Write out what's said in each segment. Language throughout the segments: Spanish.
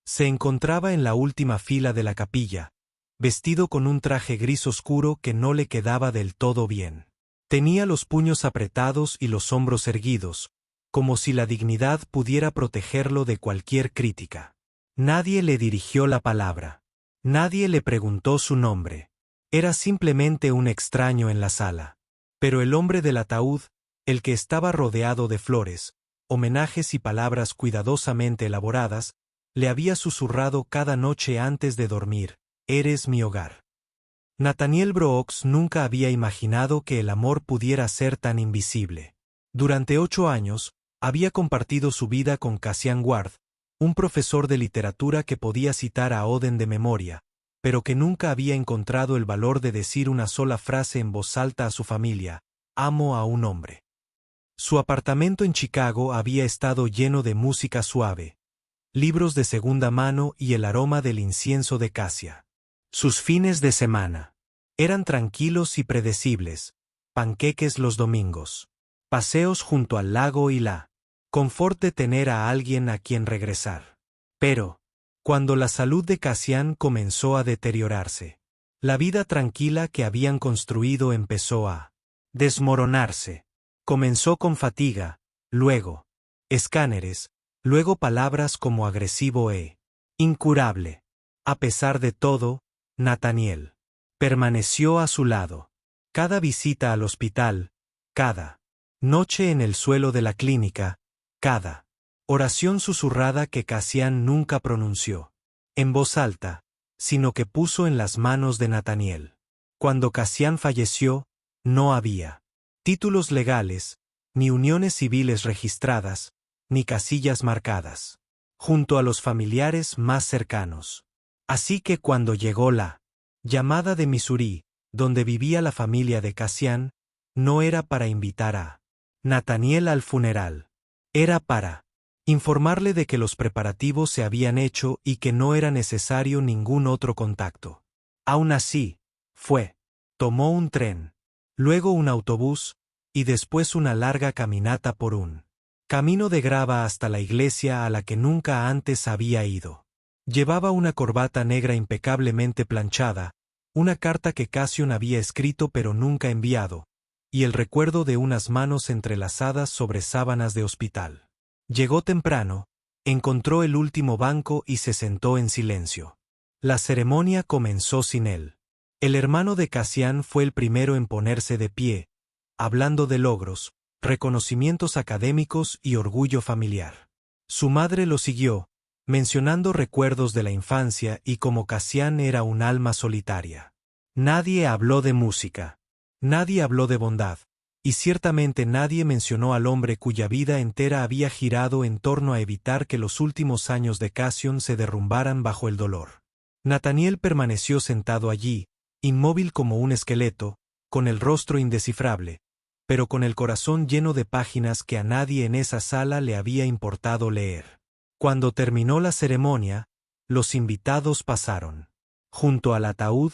Se encontraba en la última fila de la capilla, vestido con un traje gris oscuro que no le quedaba del todo bien. Tenía los puños apretados y los hombros erguidos, como si la dignidad pudiera protegerlo de cualquier crítica. Nadie le dirigió la palabra. Nadie le preguntó su nombre. Era simplemente un extraño en la sala. Pero el hombre del ataúd, el que estaba rodeado de flores, homenajes y palabras cuidadosamente elaboradas, le había susurrado cada noche antes de dormir: «Eres mi hogar». Nathaniel Brooks nunca había imaginado que el amor pudiera ser tan invisible. Durante 8 años, había compartido su vida con Cassian Ward, un profesor de literatura que podía citar a Oden de memoria, pero que nunca había encontrado el valor de decir una sola frase en voz alta a su familia: «Amo a un hombre». Su apartamento en Chicago había estado lleno de música suave, libros de segunda mano y el aroma del incienso de Cassia. Sus fines de semana eran tranquilos y predecibles: panqueques los domingos, paseos junto al lago y la confort de tener a alguien a quien regresar. Pero, cuando la salud de Cassian comenzó a deteriorarse, la vida tranquila que habían construido empezó a desmoronarse. Comenzó con fatiga, luego escáneres, luego palabras como agresivo e incurable. A pesar de todo, Nathaniel permaneció a su lado. Cada visita al hospital, cada noche en el suelo de la clínica, cada oración susurrada que Cassian nunca pronunció en voz alta, sino que puso en las manos de Nathaniel. Cuando Cassian falleció, no había títulos legales, ni uniones civiles registradas, ni casillas marcadas junto a los familiares más cercanos. Así que cuando llegó la llamada de Missouri, donde vivía la familia de Cassian, no era para invitar a Nathaniel al funeral. Era para informarle de que los preparativos se habían hecho y que no era necesario ningún otro contacto. Aún así, tomó un tren, luego un autobús, y después una larga caminata por un camino de grava hasta la iglesia a la que nunca antes había ido. Llevaba una corbata negra impecablemente planchada, una carta que Cassian había escrito pero nunca enviado, y el recuerdo de unas manos entrelazadas sobre sábanas de hospital. Llegó temprano, encontró el último banco y se sentó en silencio. La ceremonia comenzó sin él. El hermano de Cassian fue el primero en ponerse de pie, hablando de logros, reconocimientos académicos y orgullo familiar. Su madre lo siguió, mencionando recuerdos de la infancia y cómo Cassian era un alma solitaria. Nadie habló de música, nadie habló de bondad, y ciertamente nadie mencionó al hombre cuya vida entera había girado en torno a evitar que los últimos años de Cassian se derrumbaran bajo el dolor. Nathaniel permaneció sentado allí, inmóvil como un esqueleto, con el rostro indescifrable, pero con el corazón lleno de páginas que a nadie en esa sala le había importado leer. Cuando terminó la ceremonia, los invitados pasaron junto al ataúd,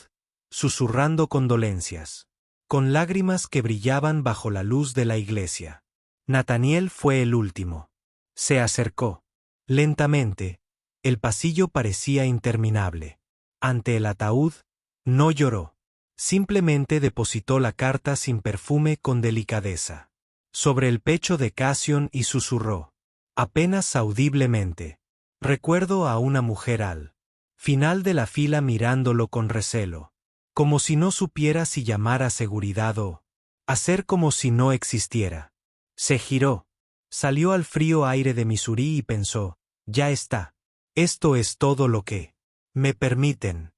susurrando condolencias, con lágrimas que brillaban bajo la luz de la iglesia. Nathaniel fue el último. Se acercó. Lentamente, el pasillo parecía interminable. Ante el ataúd, no lloró. Simplemente depositó la carta sin perfume con delicadeza sobre el pecho de Cassian y susurró, apenas audiblemente: «Recuerdo a una mujer al final de la fila mirándolo con recelo, como si no supiera si llamar a seguridad o hacer como si no existiera». Se giró, salió al frío aire de Missouri y pensó: «Ya está. Esto es todo lo que me permiten».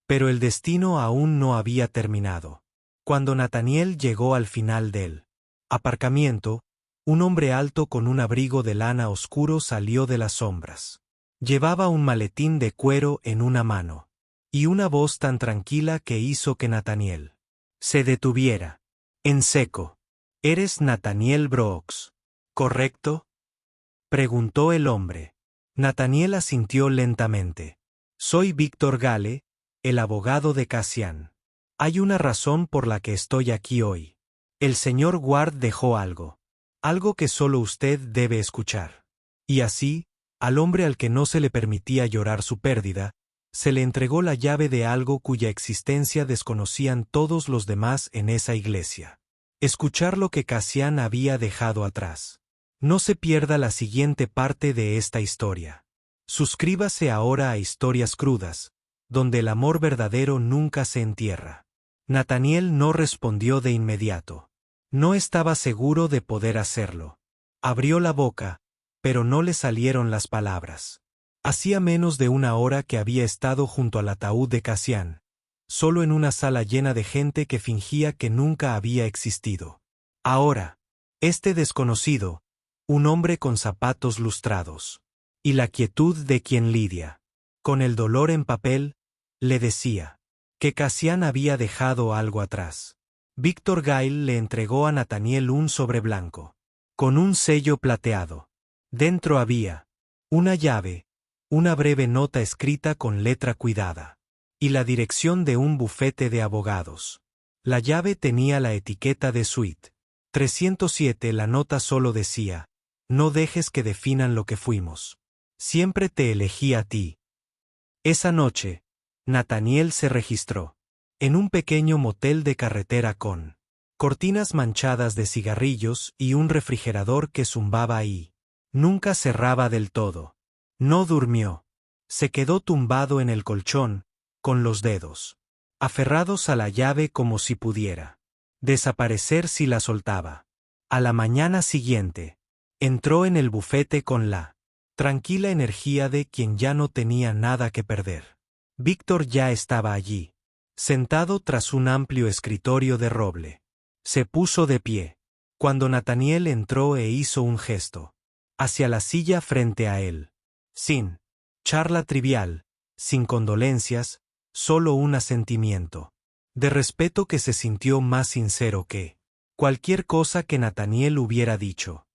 Pero el destino aún no había terminado. Cuando Nathaniel llegó al final del aparcamiento, un hombre alto con un abrigo de lana oscuro salió de las sombras. Llevaba un maletín de cuero en una mano, y una voz tan tranquila que hizo que Nathaniel se detuviera. En seco. «¿Eres Nathaniel Brooks, correcto?», preguntó el hombre. Nathaniel asintió lentamente. «Soy Víctor Gale, el abogado de Cassian. Hay una razón por la que estoy aquí hoy. El señor Ward dejó algo que solo usted debe escuchar». Y así, Al hombre al que no se le permitía llorar su pérdida, se le entregó la llave de algo cuya existencia desconocían todos los demás en esa iglesia. Escuchar lo que Cassian había dejado atrás. No se pierda la siguiente parte de esta historia. Suscríbase ahora a Historias Crudas, donde el amor verdadero nunca se entierra. Nathaniel no respondió de inmediato. No estaba seguro de poder hacerlo. Abrió la boca, pero no le salieron las palabras. Hacía menos de una hora que había estado junto al ataúd de Cassian, solo en una sala llena de gente que fingía que nunca había existido. Ahora, este desconocido, un hombre con zapatos lustrados, y la quietud de quien lidia con el dolor en papel, le decía que Cassian había dejado algo atrás. Víctor Gyle le entregó a Nathaniel un sobre blanco, con un sello plateado. Dentro había una llave, una breve nota escrita con letra cuidada, y la dirección de un bufete de abogados. La llave tenía la etiqueta de Suite 307. La nota solo decía: no dejes que definan lo que fuimos. Siempre te elegí a ti. Esa noche, Nathaniel se registró en un pequeño motel de carretera con cortinas manchadas de cigarrillos y un refrigerador que zumbaba ahí. Nunca cerraba del todo. No durmió. Se quedó tumbado en el colchón, con los dedos aferrados a la llave como si pudiera desaparecer si la soltaba. A la mañana siguiente, entró en el bufete con la tranquila energía de quien ya no tenía nada que perder. Víctor ya estaba allí, sentado tras un amplio escritorio de roble. Se puso de pie cuando Nathaniel entró e hizo un gesto hacia la silla frente a él. Sin charla trivial, sin condolencias, solo un asentimiento de respeto que se sintió más sincero que cualquier cosa que Nathaniel hubiera dicho.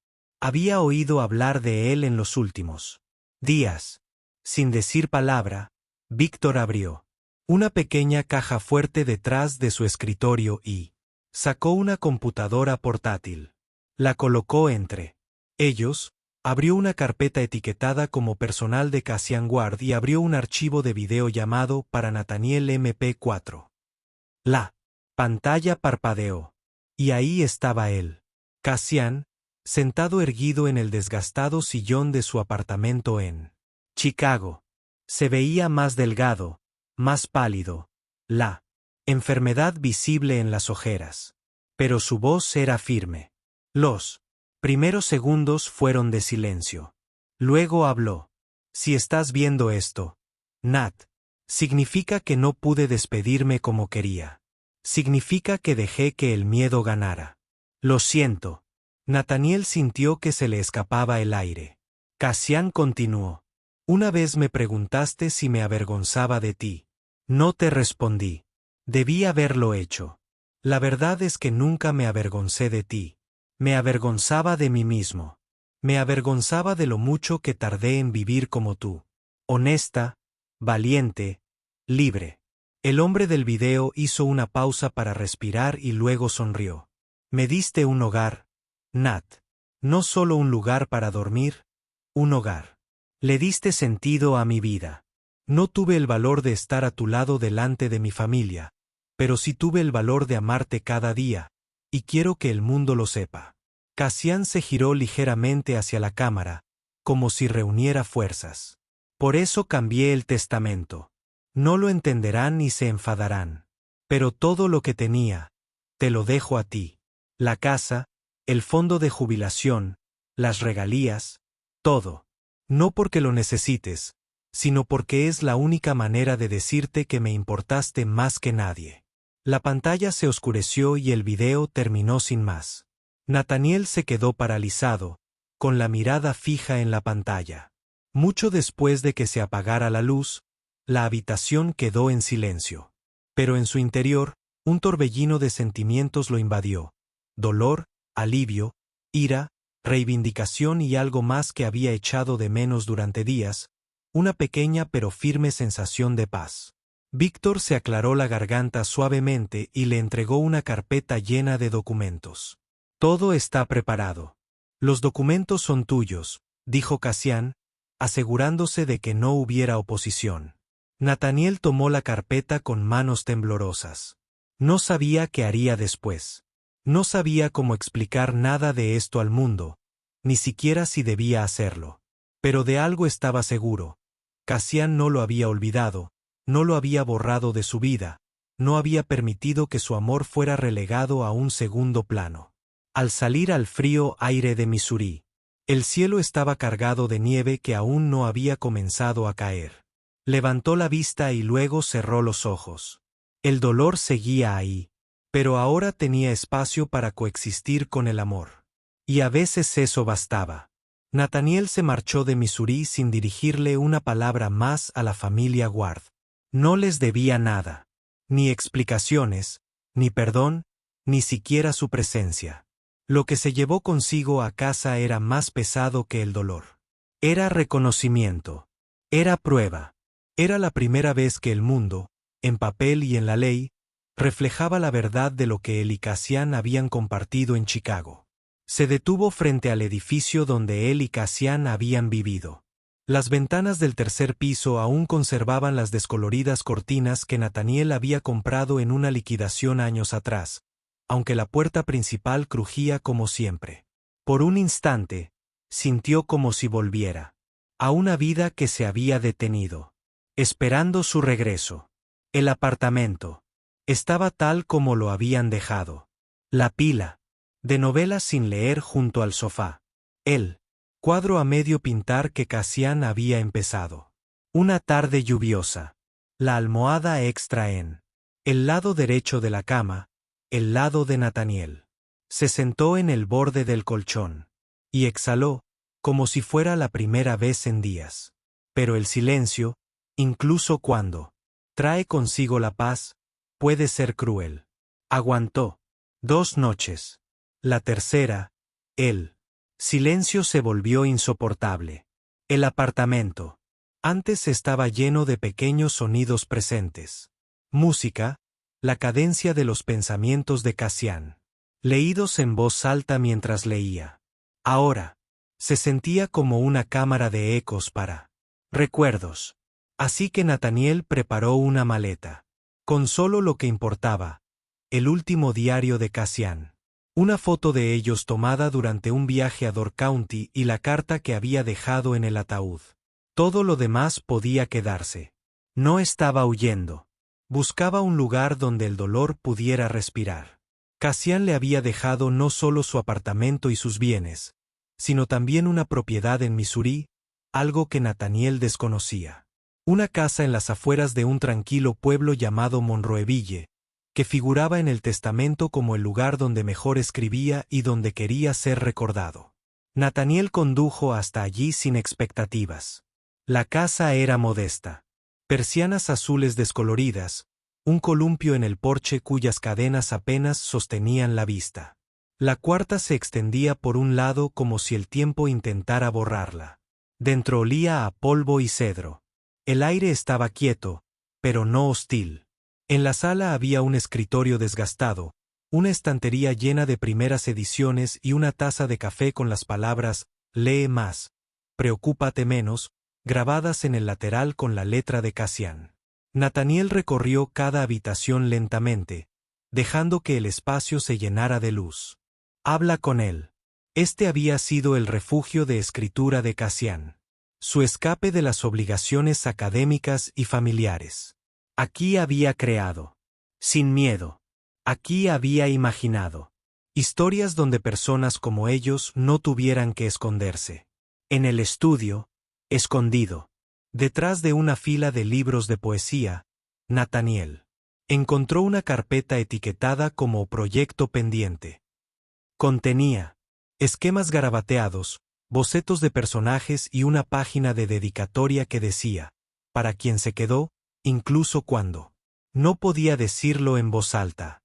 Había oído hablar de él en los últimos días. Sin decir palabra, Víctor abrió una pequeña caja fuerte detrás de su escritorio y sacó una computadora portátil. La colocó entre ellos, abrió una carpeta etiquetada como personal de Cassian Ward y abrió un archivo de video llamado para Nathaniel MP4. La pantalla parpadeó. Y ahí estaba él, Cassian, sentado erguido en el desgastado sillón de su apartamento en Chicago. Se veía más delgado, más pálido, la enfermedad visible en las ojeras. Pero su voz era firme. Los primeros segundos fueron de silencio. Luego habló. Si estás viendo esto, Nat, significa que no pude despedirme como quería. Significa que dejé que el miedo ganara. Lo siento. Nathaniel sintió que se le escapaba el aire. Cassian continuó. Una vez me preguntaste si me avergonzaba de ti. No te respondí. Debí haberlo hecho. La verdad es que nunca me avergoncé de ti. Me avergonzaba de mí mismo. Me avergonzaba de lo mucho que tardé en vivir como tú. Honesta, valiente, libre. El hombre del video hizo una pausa para respirar y luego sonrió. Me diste un hogar, Nat. No solo un lugar para dormir, un hogar. Le diste sentido a mi vida. No tuve el valor de estar a tu lado delante de mi familia, pero sí tuve el valor de amarte cada día, y quiero que el mundo lo sepa. Cassian se giró ligeramente hacia la cámara, como si reuniera fuerzas. Por eso cambié el testamento. No lo entenderán ni se enfadarán. Pero todo lo que tenía, te lo dejo a ti. La casa, el fondo de jubilación, las regalías, todo. No porque lo necesites, sino porque es la única manera de decirte que me importaste más que nadie. La pantalla se oscureció y el video terminó sin más. Nathaniel se quedó paralizado, con la mirada fija en la pantalla. Mucho después de que se apagara la luz, la habitación quedó en silencio. Pero en su interior, un torbellino de sentimientos lo invadió. Dolor, alivio, ira, reivindicación y algo más que había echado de menos durante días, una pequeña pero firme sensación de paz. Víctor se aclaró la garganta suavemente y le entregó una carpeta llena de documentos. Todo está preparado. Los documentos son tuyos, dijo Cassian, asegurándose de que no hubiera oposición. Nathaniel tomó la carpeta con manos temblorosas. No sabía qué haría después. No sabía cómo explicar nada de esto al mundo, ni siquiera si debía hacerlo. Pero de algo estaba seguro. Cassian no lo había olvidado, no lo había borrado de su vida, no había permitido que su amor fuera relegado a un segundo plano. Al salir al frío aire de Missouri, el cielo estaba cargado de nieve que aún no había comenzado a caer. Levantó la vista y luego cerró los ojos. El dolor seguía ahí, pero ahora tenía espacio para coexistir con el amor. Y a veces eso bastaba. Nathaniel se marchó de Missouri sin dirigirle una palabra más a la familia Ward. No les debía nada. Ni explicaciones, ni perdón, ni siquiera su presencia. Lo que se llevó consigo a casa era más pesado que el dolor. Era reconocimiento. Era prueba. Era la primera vez que el mundo, en papel y en la ley, reflejaba la verdad de lo que él y Cassian habían compartido en Chicago. Se detuvo frente al edificio donde él y Cassian habían vivido. Las ventanas del tercer piso aún conservaban las descoloridas cortinas que Nathaniel había comprado en una liquidación años atrás, aunque la puerta principal crujía como siempre. Por un instante, sintió como si volviera a una vida que se había detenido, esperando su regreso. El apartamento estaba tal como lo habían dejado. La pila de novelas sin leer junto al sofá. El cuadro a medio pintar que Cassian había empezado. Una tarde lluviosa. La almohada extra en el lado derecho de la cama, el lado de Nathaniel. Se sentó en el borde del colchón y exhaló, como si fuera la primera vez en días. Pero el silencio, incluso cuando trae consigo la paz, puede ser cruel. Aguantó 2 noches. La tercera, el silencio se volvió insoportable. El apartamento. Antes estaba lleno de pequeños sonidos presentes. Música, la cadencia de los pensamientos de Cassian, leídos en voz alta mientras leía. Ahora, se sentía como una cámara de ecos para recuerdos. Así que Nathaniel preparó una maleta, con solo lo que importaba, el último diario de Cassian. Una foto de ellos tomada durante un viaje a Door County y la carta que había dejado en el ataúd. Todo lo demás podía quedarse. No estaba huyendo. Buscaba un lugar donde el dolor pudiera respirar. Cassian le había dejado no solo su apartamento y sus bienes, sino también una propiedad en Missouri, algo que Nathaniel desconocía. Una casa en las afueras de un tranquilo pueblo llamado Monroeville, que figuraba en el testamento como el lugar donde mejor escribía y donde quería ser recordado. Nathaniel condujo hasta allí sin expectativas. La casa era modesta. Persianas azules descoloridas, un columpio en el porche cuyas cadenas apenas sostenían la vista. La cuarta se extendía por un lado como si el tiempo intentara borrarla. Dentro olía a polvo y cedro. El aire estaba quieto, pero no hostil. En la sala había un escritorio desgastado, una estantería llena de primeras ediciones y una taza de café con las palabras «Lee más, preocúpate menos», grabadas en el lateral con la letra de Cassian. Nathaniel recorrió cada habitación lentamente, dejando que el espacio se llenara de luz. Habla con él. Este había sido el refugio de escritura de Cassian. Su escape de las obligaciones académicas y familiares. Aquí había creado. Sin miedo. Aquí había imaginado. Historias donde personas como ellos no tuvieran que esconderse. En el estudio, escondido. Detrás de una fila de libros de poesía, Nathaniel encontró una carpeta etiquetada como proyecto pendiente. Contenía esquemas garabateados, bocetos de personajes y una página de dedicatoria que decía, para quien se quedó, incluso cuando no podía decirlo en voz alta.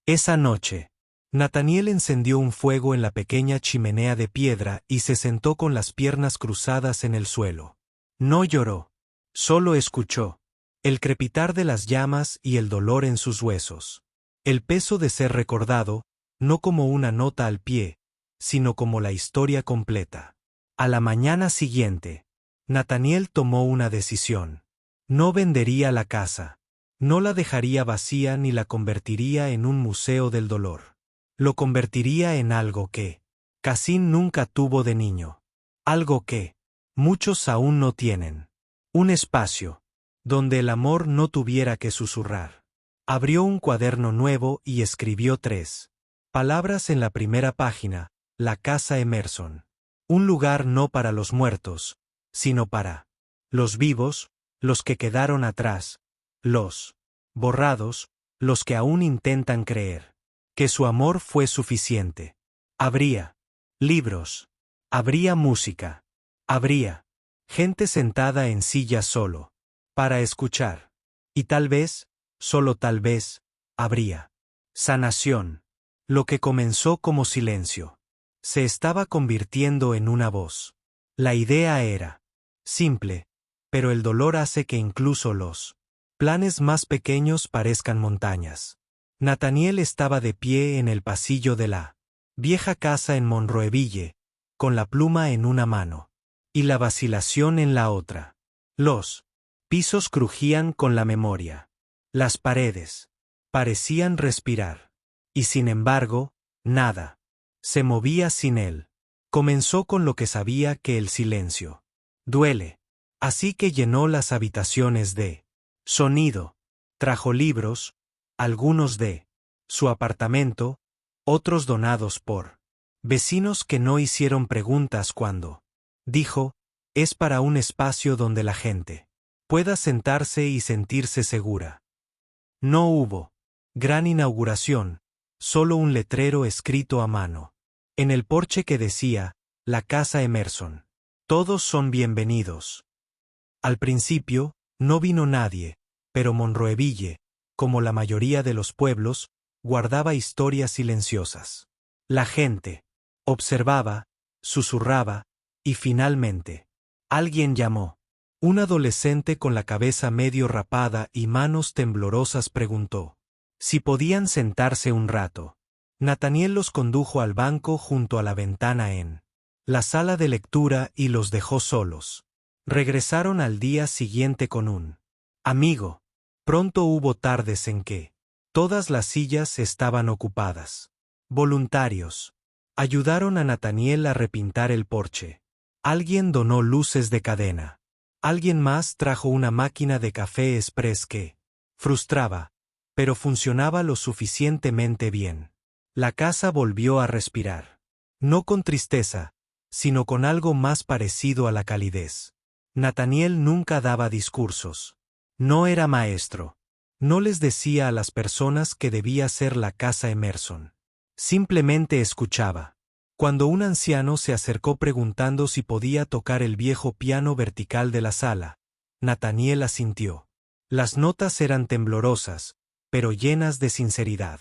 Esa noche, Nathaniel encendió un fuego en la pequeña chimenea de piedra y se sentó con las piernas cruzadas en el suelo. No lloró, solo escuchó el crepitar de las llamas y el dolor en sus huesos. El peso de ser recordado, no como una nota al pie, sino como la historia completa. A la mañana siguiente, Nathaniel tomó una decisión. No vendería la casa. No la dejaría vacía ni la convertiría en un museo del dolor. Lo convertiría en algo que Cassim nunca tuvo de niño. Algo que muchos aún no tienen. Un espacio donde el amor no tuviera que susurrar. Abrió un cuaderno nuevo y escribió 3 palabras en la primera página: la casa Emerson. Un lugar no para los muertos, sino para los vivos, los que quedaron atrás, los borrados, los que aún intentan creer que su amor fue suficiente. Habría libros, habría música, habría gente sentada en sillas solo para escuchar. Y tal vez, solo tal vez, habría sanación. Lo que comenzó como silencio se estaba convirtiendo en una voz. La idea era simple, pero el dolor hace que incluso los planes más pequeños parezcan montañas. Nathaniel estaba de pie en el pasillo de la vieja casa en Monroeville, con la pluma en una mano y la vacilación en la otra. Los pisos crujían con la memoria. Las paredes parecían respirar. Y sin embargo, nada se movía sin él. Comenzó con lo que sabía que el silencio duele. Así que llenó las habitaciones de sonido. Trajo libros, algunos de su apartamento, otros donados por vecinos que no hicieron preguntas cuando dijo: es para un espacio donde la gente pueda sentarse y sentirse segura. No hubo gran inauguración, solo un letrero escrito a mano en el porche que decía: la casa Emerson. Todos son bienvenidos. Al principio, no vino nadie, pero Monroeville, como la mayoría de los pueblos, guardaba historias silenciosas. La gente observaba, susurraba, y finalmente, alguien llamó. Un adolescente con la cabeza medio rapada y manos temblorosas preguntó si podían sentarse un rato. Nathaniel los condujo al banco junto a la ventana en la sala de lectura y los dejó solos. Regresaron al día siguiente con un amigo. Pronto hubo tardes en que todas las sillas estaban ocupadas. Voluntarios ayudaron a Nathaniel a repintar el porche. Alguien donó luces de cadena. Alguien más trajo una máquina de café express que frustraba, pero funcionaba lo suficientemente bien. La casa volvió a respirar. No con tristeza, sino con algo más parecido a la calidez. Nathaniel nunca daba discursos. No era maestro. No les decía a las personas que debía ser la casa Emerson. Simplemente escuchaba. Cuando un anciano se acercó preguntando si podía tocar el viejo piano vertical de la sala, Nathaniel asintió. Las notas eran temblorosas, pero llenas de sinceridad.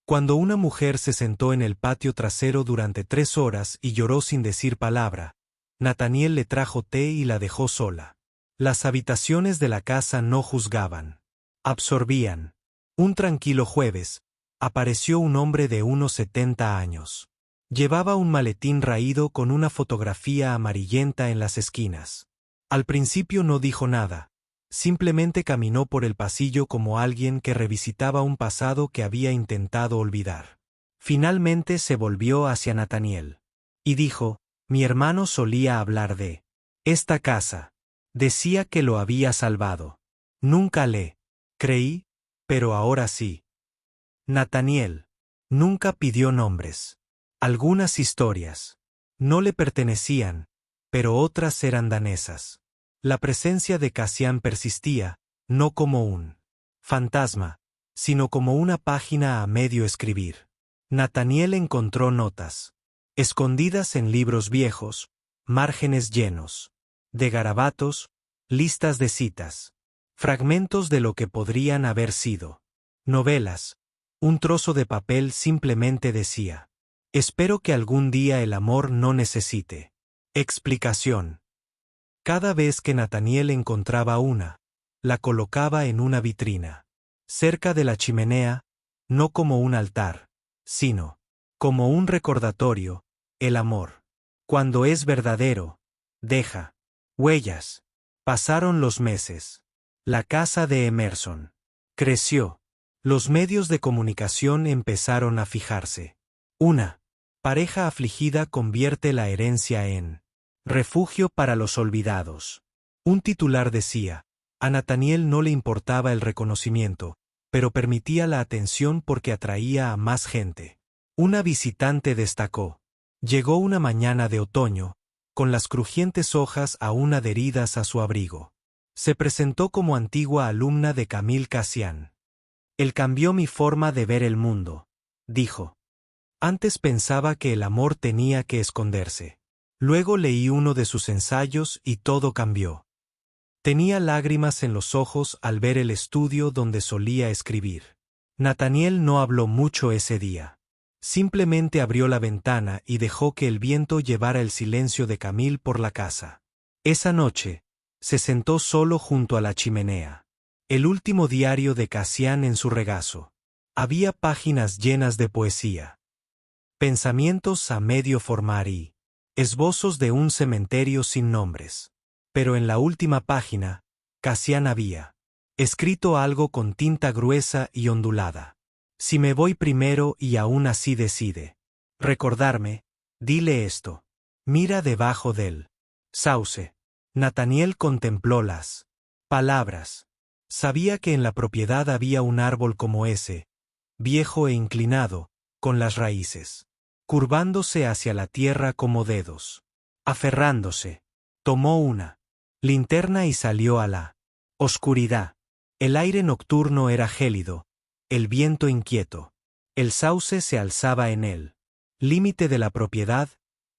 Cuando una mujer se sentó en el patio trasero durante 3 horas y lloró sin decir palabra, Nathaniel le trajo té y la dejó sola. Las habitaciones de la casa no juzgaban. Absorbían. Un tranquilo jueves, apareció un hombre de unos 70 años. Llevaba un maletín raído con una fotografía amarillenta en las esquinas. Al principio no dijo nada, simplemente caminó por el pasillo como alguien que revisitaba un pasado que había intentado olvidar. Finalmente se volvió hacia Nathaniel y dijo: mi hermano solía hablar de esta casa. Decía que lo había salvado. Nunca le creí, pero ahora sí. Nathaniel nunca pidió nombres. Algunas historias no le pertenecían, pero otras eran danesas. La presencia de Cassian persistía, no como un fantasma, sino como una página a medio escribir. Nathaniel encontró notas escondidas en libros viejos, márgenes llenos de garabatos, listas de citas, fragmentos de lo que podrían haber sido novelas. Un trozo de papel simplemente decía: espero que algún día el amor no necesite explicación. Cada vez que Nathaniel encontraba una, la colocaba en una vitrina, cerca de la chimenea, no como un altar, sino como un recordatorio: el amor, cuando es verdadero, deja Huellas. Pasaron los meses. La casa de Emerson creció. Los medios de comunicación empezaron a fijarse. Una pareja afligida convierte la herencia en refugio para los olvidados. Un titular decía, a Nathaniel no le importaba el reconocimiento, pero permitía la atención porque atraía a más gente. Una visitante destacó. Llegó una mañana de otoño, con las crujientes hojas aún adheridas a su abrigo. Se presentó como antigua alumna de Camille Cassian. Él cambió mi forma de ver el mundo, dijo. Antes pensaba que el amor tenía que esconderse. Luego leí uno de sus ensayos y todo cambió. Tenía lágrimas en los ojos al ver el estudio donde solía escribir. Nathaniel no habló mucho ese día. Simplemente abrió la ventana y dejó que el viento llevara el silencio de Camille por la casa. Esa noche, se sentó solo junto a la chimenea. El último diario de Cassian en su regazo. Había páginas llenas de poesía. Pensamientos a medio formar y esbozos de un cementerio sin nombres. Pero en la última página, Cassian había escrito algo con tinta gruesa y ondulada. Si me voy primero y aún así decide recordarme, dile esto. Mira debajo del sauce. Nathaniel contempló las palabras. Sabía que en la propiedad había un árbol como ese, viejo e inclinado, con las raíces curvándose hacia la tierra como dedos. Aferrándose, tomó una linterna y salió a la oscuridad. El aire nocturno era gélido, el viento inquieto. El sauce se alzaba en el límite de la propiedad,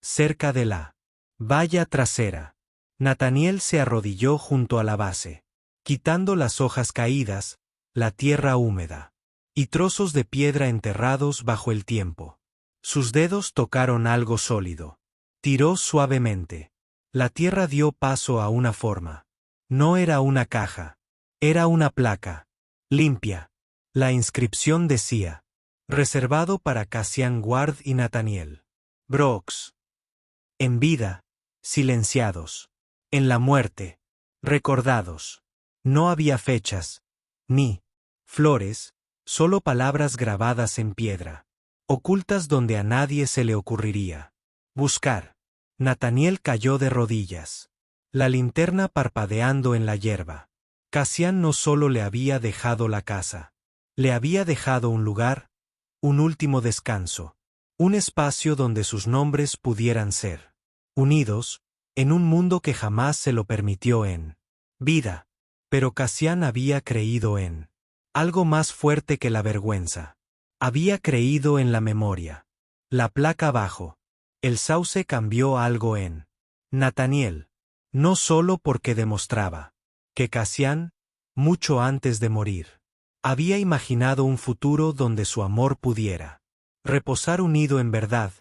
cerca de la valla trasera. Nathaniel se arrodilló junto a la base, quitando las hojas caídas, la tierra húmeda y trozos de piedra enterrados bajo el tiempo. Sus dedos tocaron algo sólido. Tiró suavemente. La tierra dio paso a una forma. No era una caja. Era una placa. Limpia. La inscripción decía: reservado para Cassian Ward y Nathaniel Brooks. En vida, silenciados. En la muerte, recordados. No había fechas, ni flores, solo palabras grabadas en piedra, ocultas donde a nadie se le ocurriría buscar. Nathaniel cayó de rodillas. La linterna parpadeando en la hierba. Cassian no solo le había dejado la casa, le había dejado un lugar, un último descanso, un espacio donde sus nombres pudieran ser unidos, en un mundo que jamás se lo permitió en vida. Pero Cassian había creído en algo más fuerte que la vergüenza. Había creído en la memoria. La placa abajo. El sauce cambió algo en Nathaniel. No solo porque demostraba que Cassian, mucho antes de morir, había imaginado un futuro donde su amor pudiera reposar unido en verdad,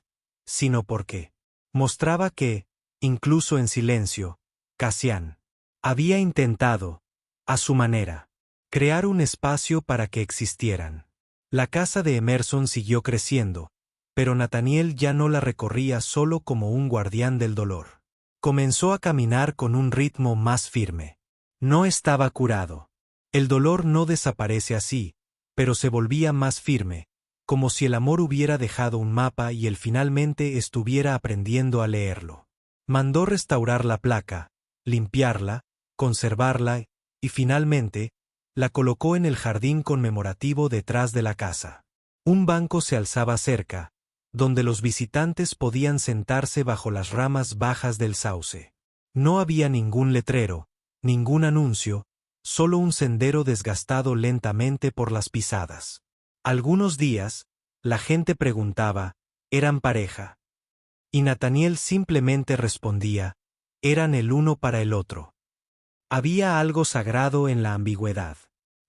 sino porque mostraba que, incluso en silencio, Cassian había intentado, a su manera, crear un espacio para que existieran. La casa de Emerson siguió creciendo, pero Nathaniel ya no la recorría solo como un guardián del dolor. Comenzó a caminar con un ritmo más firme. No estaba curado. El dolor no desaparece así, pero se volvía más firme, como si el amor hubiera dejado un mapa y él finalmente estuviera aprendiendo a leerlo. Mandó restaurar la placa, limpiarla, conservarla y finalmente, la colocó en el jardín conmemorativo detrás de la casa. Un banco se alzaba cerca, donde los visitantes podían sentarse bajo las ramas bajas del sauce. No había ningún letrero, ningún anuncio, solo un sendero desgastado lentamente por las pisadas. Algunos días, la gente preguntaba, ¿eran pareja? Y Nathaniel simplemente respondía, eran el uno para el otro. Había algo sagrado en la ambigüedad.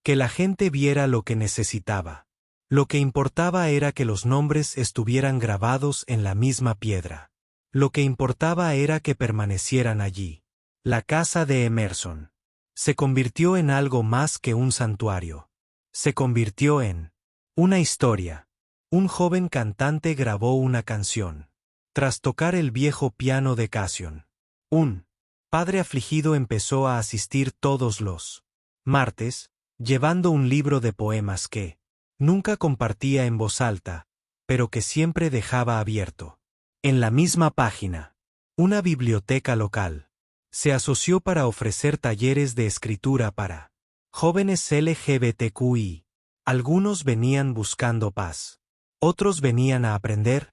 Que la gente viera lo que necesitaba. Lo que importaba era que los nombres estuvieran grabados en la misma piedra. Lo que importaba era que permanecieran allí. La casa de Emerson se convirtió en algo más que un santuario. Se convirtió en una historia. Un joven cantante grabó una canción. Tras tocar el viejo piano de Cassian. Un Padre afligido empezó a asistir todos los martes, llevando un libro de poemas que nunca compartía en voz alta, pero que siempre dejaba abierto. En la misma página, una biblioteca local se asoció para ofrecer talleres de escritura para jóvenes LGBTQI. Algunos venían buscando paz, otros venían a aprender,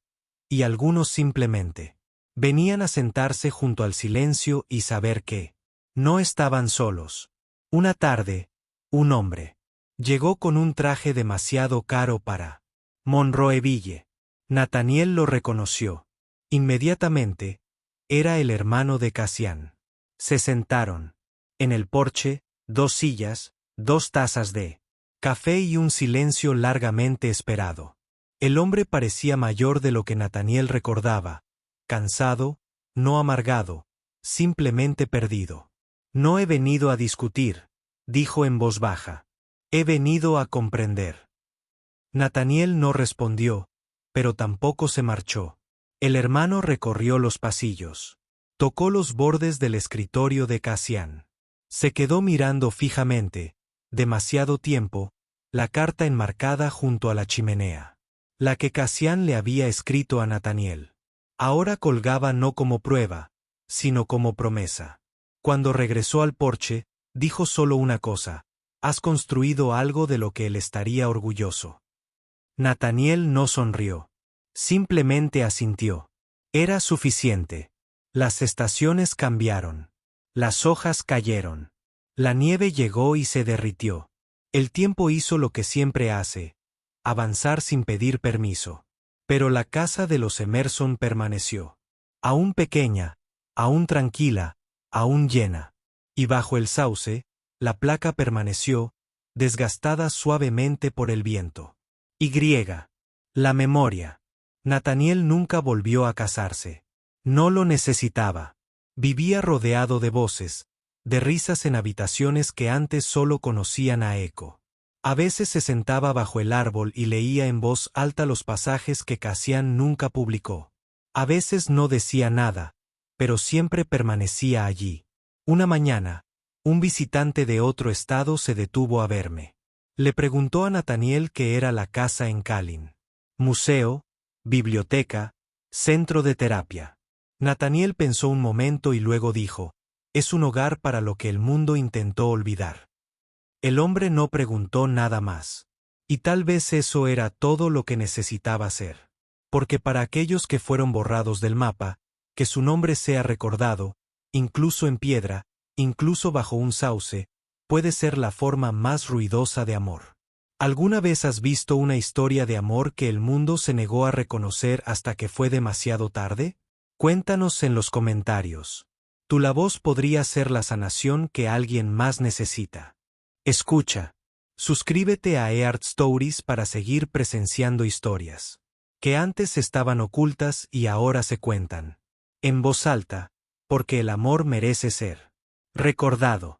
y algunos simplemente venían a sentarse junto al silencio y saber que no estaban solos. Una tarde, un hombre llegó con un traje demasiado caro para Monroeville. Nathaniel lo reconoció. Inmediatamente, era el hermano de Cassian. Se sentaron. En el porche, 2 sillas, 2 tazas de café y un silencio largamente esperado. El hombre parecía mayor de lo que Nathaniel recordaba, cansado, no amargado, simplemente perdido. No he venido a discutir, dijo en voz baja. He venido a comprender. Nathaniel no respondió, pero tampoco se marchó. El hermano recorrió los pasillos. Tocó los bordes del escritorio de Cassian. Se quedó mirando fijamente, demasiado tiempo, la carta enmarcada junto a la chimenea. La que Cassian le había escrito a Nathaniel. Ahora colgaba no como prueba, sino como promesa. Cuando regresó al porche, dijo solo una cosa: has construido algo de lo que él estaría orgulloso. Nathaniel no sonrió. Simplemente asintió. Era suficiente. Las estaciones cambiaron. Las hojas cayeron. La nieve llegó y se derritió. El tiempo hizo lo que siempre hace: avanzar sin pedir permiso. Pero la casa de los Emerson permaneció. Aún pequeña, aún tranquila, aún llena. Y bajo el sauce, la placa permaneció, desgastada suavemente por el viento. Y. La memoria. Nathaniel nunca volvió a casarse. No lo necesitaba. Vivía rodeado de voces, de risas en habitaciones que antes solo conocían a eco. A veces se sentaba bajo el árbol y leía en voz alta los pasajes que Cassian nunca publicó. A veces no decía nada, pero siempre permanecía allí. Una mañana, un visitante de otro estado se detuvo a verme. Le preguntó a Nathaniel qué era la casa en Kalin. Museo, biblioteca, centro de terapia. Nathaniel pensó un momento y luego dijo: es un hogar para lo que el mundo intentó olvidar. El hombre no preguntó nada más. Y tal vez eso era todo lo que necesitaba hacer. Porque para aquellos que fueron borrados del mapa, que su nombre sea recordado, incluso en piedra, incluso bajo un sauce, puede ser la forma más ruidosa de amor. ¿Alguna vez has visto una historia de amor que el mundo se negó a reconocer hasta que fue demasiado tarde? Cuéntanos en los comentarios. Tu la voz podría ser la sanación que alguien más necesita. Escucha. Suscríbete a eArt Stories para seguir presenciando historias que antes estaban ocultas y ahora se cuentan en voz alta, porque el amor merece ser recordado.